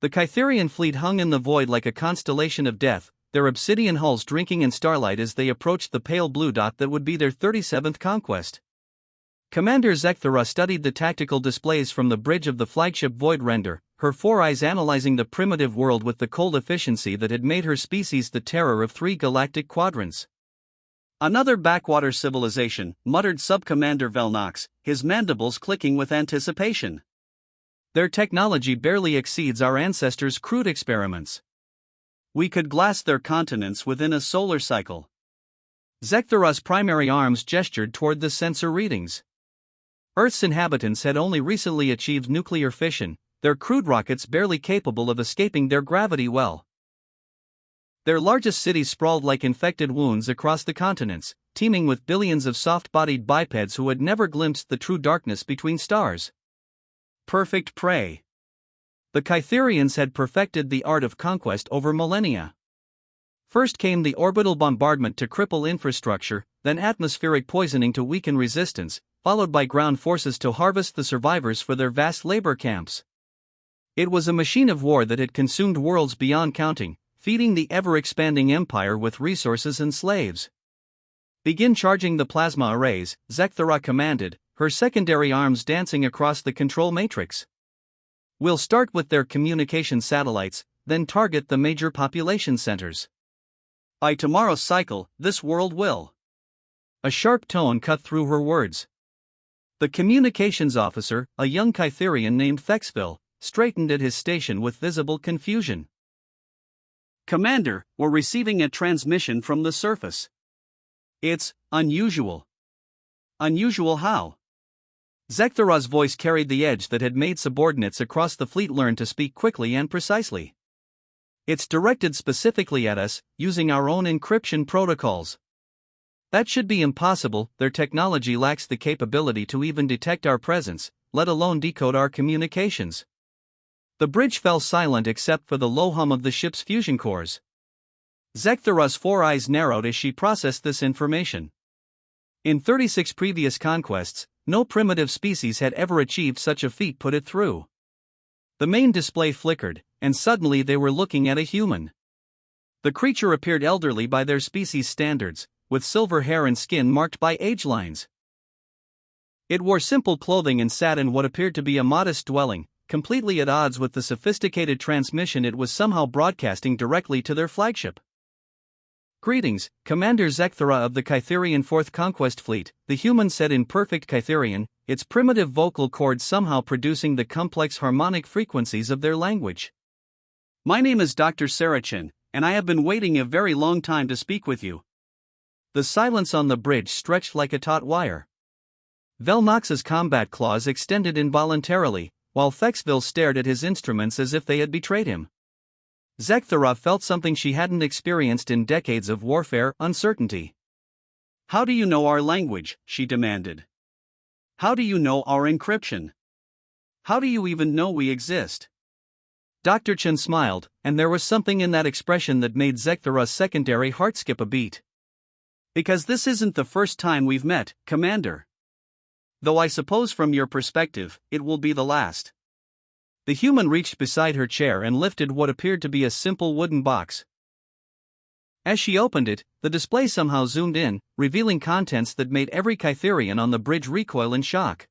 The Kytherian fleet hung in the void like a constellation of death, their obsidian hulls drinking in starlight as they approached the pale blue dot that would be their 37th conquest. Commander Zekthera studied the tactical displays from the bridge of the flagship Void Render, her four eyes analyzing the primitive world with the cold efficiency that had made her species the terror of 3 galactic quadrants. "Another backwater civilization," muttered Sub-Commander Velnox, his mandibles clicking with anticipation. "Their technology barely exceeds our ancestors' crude experiments. We could glass their continents within a solar cycle." Zekthera's primary arms gestured toward the sensor readings. Earth's inhabitants had only recently achieved nuclear fission, their crude rockets barely capable of escaping their gravity well. Their largest cities sprawled like infected wounds across the continents, teeming with billions of soft-bodied bipeds who had never glimpsed the true darkness between stars. Perfect prey. The Kytherians had perfected the art of conquest over millennia. First came the orbital bombardment to cripple infrastructure, then atmospheric poisoning to weaken resistance, followed by ground forces to harvest the survivors for their vast labor camps. It was a machine of war that had consumed worlds beyond counting, feeding the ever-expanding empire with resources and slaves. "Begin charging the plasma arrays," Zekthera commanded, her secondary arms dancing across the control matrix. "We'll start with their communication satellites, then target the major population centers. By tomorrow's cycle, this world will." A sharp tone cut through her words. The communications officer, a young Kytherian named Thexville, straightened at his station with visible confusion. "Commander, we're receiving a transmission from the surface. It's unusual." "Unusual how?" Zekthera's voice carried the edge that had made subordinates across the fleet learn to speak quickly and precisely. "It's directed specifically at us, using our own encryption protocols." "That should be impossible, their technology lacks the capability to even detect our presence, let alone decode our communications." The bridge fell silent except for the low hum of the ship's fusion cores. Zekthera's four eyes narrowed as she processed this information. In 36 previous conquests, no primitive species had ever achieved such a feat put it through. The main display flickered, and suddenly they were looking at a human. The creature appeared elderly by their species' standards, with silver hair and skin marked by age lines. It wore simple clothing and sat in what appeared to be a modest dwelling, completely at odds with the sophisticated transmission it was somehow broadcasting directly to their flagship. "Greetings, Commander Zekthera of the Kytherian 4th Conquest Fleet," the human said in perfect Kytherian, its primitive vocal cords somehow producing the complex harmonic frequencies of their language. "My name is Dr. Sarachin, and I have been waiting a very long time to speak with you." The silence on the bridge stretched like a taut wire. Velnox's combat claws extended involuntarily, while Thexville stared at his instruments as if they had betrayed him. Zekthera felt something she hadn't experienced in decades of warfare: uncertainty. "How do you know our language?" she demanded. "How do you know our encryption? How do you even know we exist?" Dr. Chen smiled, and there was something in that expression that made Zekthera's secondary heart skip a beat. "Because this isn't the first time we've met, Commander. Though I suppose from your perspective, it will be the last." The human reached beside her chair and lifted what appeared to be a simple wooden box. As she opened it, the display somehow zoomed in, revealing contents that made every Kytherian on the bridge recoil in shock.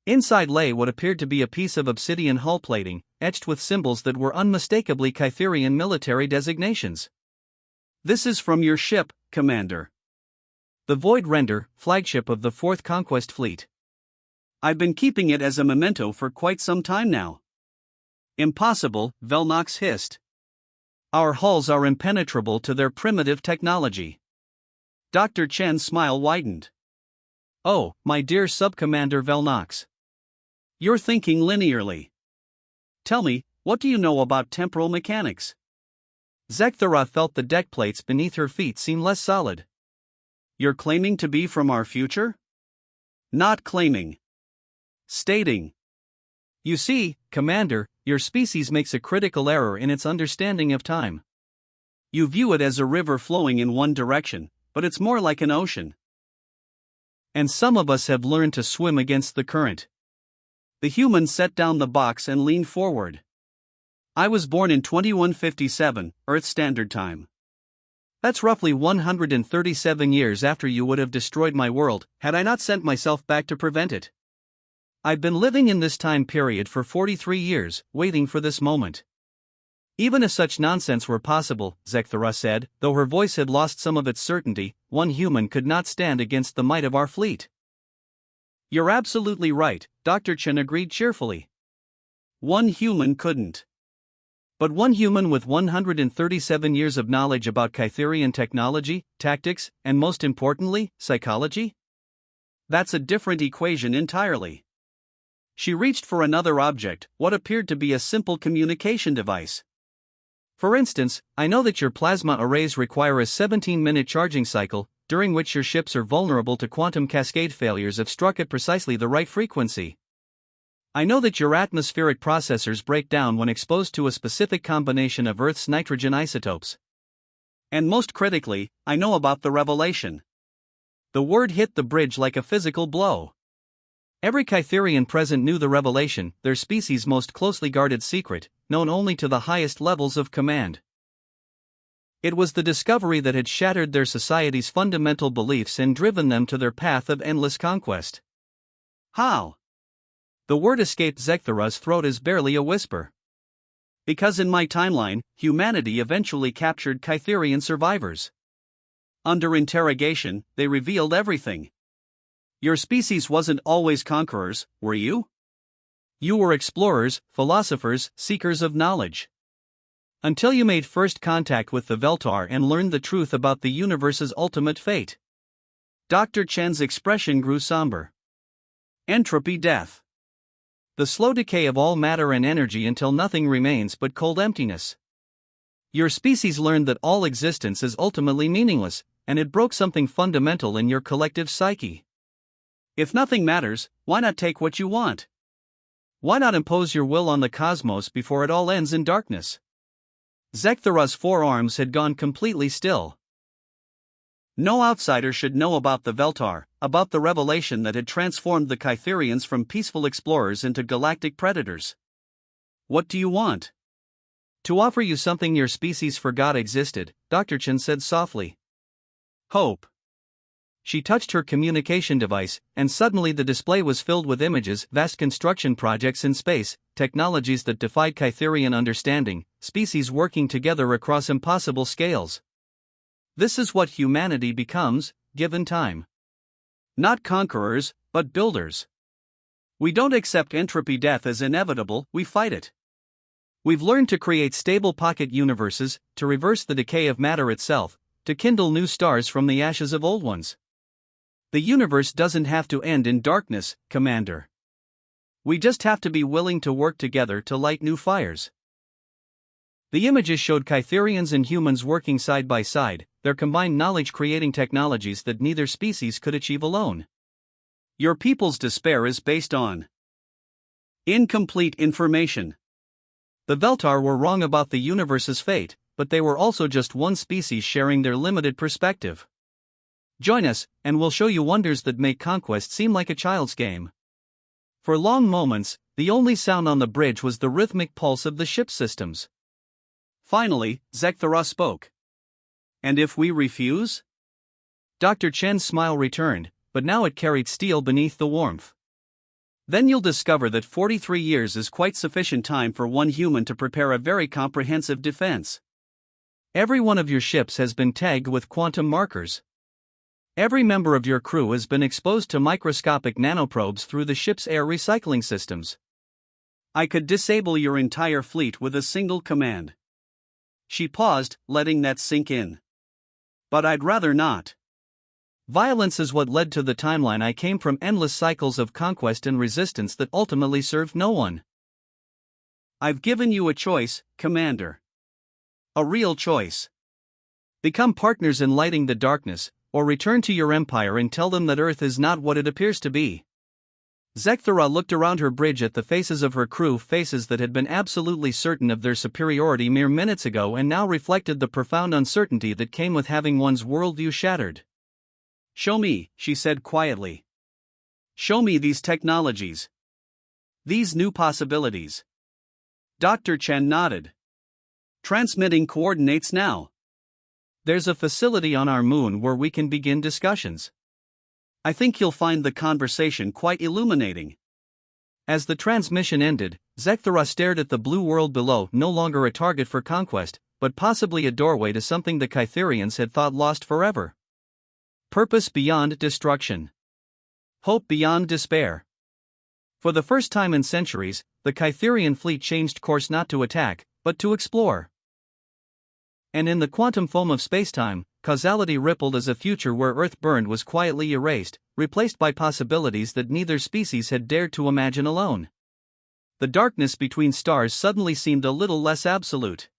Inside lay what appeared to be a piece of obsidian hull plating, etched with symbols that were unmistakably Kytherian military designations. "This is from your ship, Commander. The Void Render, flagship of the 4th Conquest Fleet. I've been keeping it as a memento for quite some time now." "Impossible," Velnox hissed. "Our hulls are impenetrable to their primitive technology." Dr. Chen's smile widened. "Oh, my dear Sub-Commander Velnox. You're thinking linearly. Tell me, what do you know about temporal mechanics?" Zekthera felt the deck plates beneath her feet seem less solid. "You're claiming to be from our future?" "Not claiming. Stating. You see, Commander, your species makes a critical error in its understanding of time. You view it as a river flowing in one direction, but it's more like an ocean. And some of us have learned to swim against the current." The human set down the box and leaned forward. I was born in 2157, Earth Standard Time. That's roughly 137 years after you would have destroyed my world, had I not sent myself back to prevent it. I've been living in this time period for 43 years, waiting for this moment. Even if such nonsense were possible, Zekthara said, though her voice had lost some of its certainty, one human could not stand against the might of our fleet. You're absolutely right, Dr. Chen agreed cheerfully. One human couldn't. But one human with 137 years of knowledge about Kytherian technology, tactics, and most importantly, psychology? That's a different equation entirely. She reached for another object, what appeared to be a simple communication device. For instance, I know that your plasma arrays require a 17-minute charging cycle, during which your ships are vulnerable to quantum cascade failures if struck at precisely the right frequency. I know that your atmospheric processors break down when exposed to a specific combination of Earth's nitrogen isotopes. And most critically, I know about the revelation. The word hit the bridge like a physical blow. Every Kytherian present knew the revelation, their species' most closely guarded secret, known only to the highest levels of command. It was the discovery that had shattered their society's fundamental beliefs and driven them to their path of endless conquest. How? The word escaped Zekthara's throat as barely a whisper. Because in my timeline, humanity eventually captured Kytherian survivors. Under interrogation, they revealed everything. Your species wasn't always conquerors, were you? You were explorers, philosophers, seekers of knowledge. Until you made first contact with the Veltar and learned the truth about the universe's ultimate fate. Dr. Chen's expression grew somber. Entropy death. The slow decay of all matter and energy until nothing remains but cold emptiness. Your species learned that all existence is ultimately meaningless, and it broke something fundamental in your collective psyche. If nothing matters, why not take what you want? Why not impose your will on the cosmos before it all ends in darkness? Zekthara's forearms had gone completely still. No outsider should know about the Veltar, about the revelation that had transformed the Kytherians from peaceful explorers into galactic predators. What do you want? To offer you something your species forgot existed, Dr. Chen said softly. Hope. She touched her communication device, and suddenly the display was filled with images, vast construction projects in space, technologies that defied Kytherian understanding, species working together across impossible scales. This is what humanity becomes, given time. Not conquerors, but builders. We don't accept entropy death as inevitable, we fight it. We've learned to create stable pocket universes, to reverse the decay of matter itself, to kindle new stars from the ashes of old ones. The universe doesn't have to end in darkness, Commander. We just have to be willing to work together to light new fires. The images showed Kytherians and humans working side by side, their combined knowledge creating technologies that neither species could achieve alone. Your people's despair is based on incomplete information. The Veltar were wrong about the universe's fate, but they were also just one species sharing their limited perspective. Join us, and we'll show you wonders that make conquest seem like a child's game. For long moments, the only sound on the bridge was the rhythmic pulse of the ship's systems. Finally, Zekthara spoke. And if we refuse? Dr. Chen's smile returned, but now it carried steel beneath the warmth. Then you'll discover that 43 years is quite sufficient time for one human to prepare a very comprehensive defense. Every one of your ships has been tagged with quantum markers. Every member of your crew has been exposed to microscopic nanoprobes through the ship's air recycling systems. I could disable your entire fleet with a single command. She paused, letting that sink in. But I'd rather not. Violence is what led to the timeline I came from, endless cycles of conquest and resistance that ultimately served no one. I've given you a choice, Commander. A real choice. Become partners in lighting the darkness, or return to your empire and tell them that Earth is not what it appears to be. Zekthara looked around her bridge at the faces of her crew, faces that had been absolutely certain of their superiority mere minutes ago and now reflected the profound uncertainty that came with having one's worldview shattered. Show me, she said quietly. Show me these technologies. These new possibilities. Dr. Chen nodded. Transmitting coordinates now. There's a facility on our moon where we can begin discussions. I think you'll find the conversation quite illuminating. As the transmission ended, Zekthara stared at the blue world below, no longer a target for conquest, but possibly a doorway to something the Kytherians had thought lost forever. Purpose beyond destruction. Hope beyond despair. For the first time in centuries, the Kytherian fleet changed course not to attack, but to explore. And in the quantum foam of spacetime, causality rippled as a future where Earth burned was quietly erased, replaced by possibilities that neither species had dared to imagine alone. The darkness between stars suddenly seemed a little less absolute.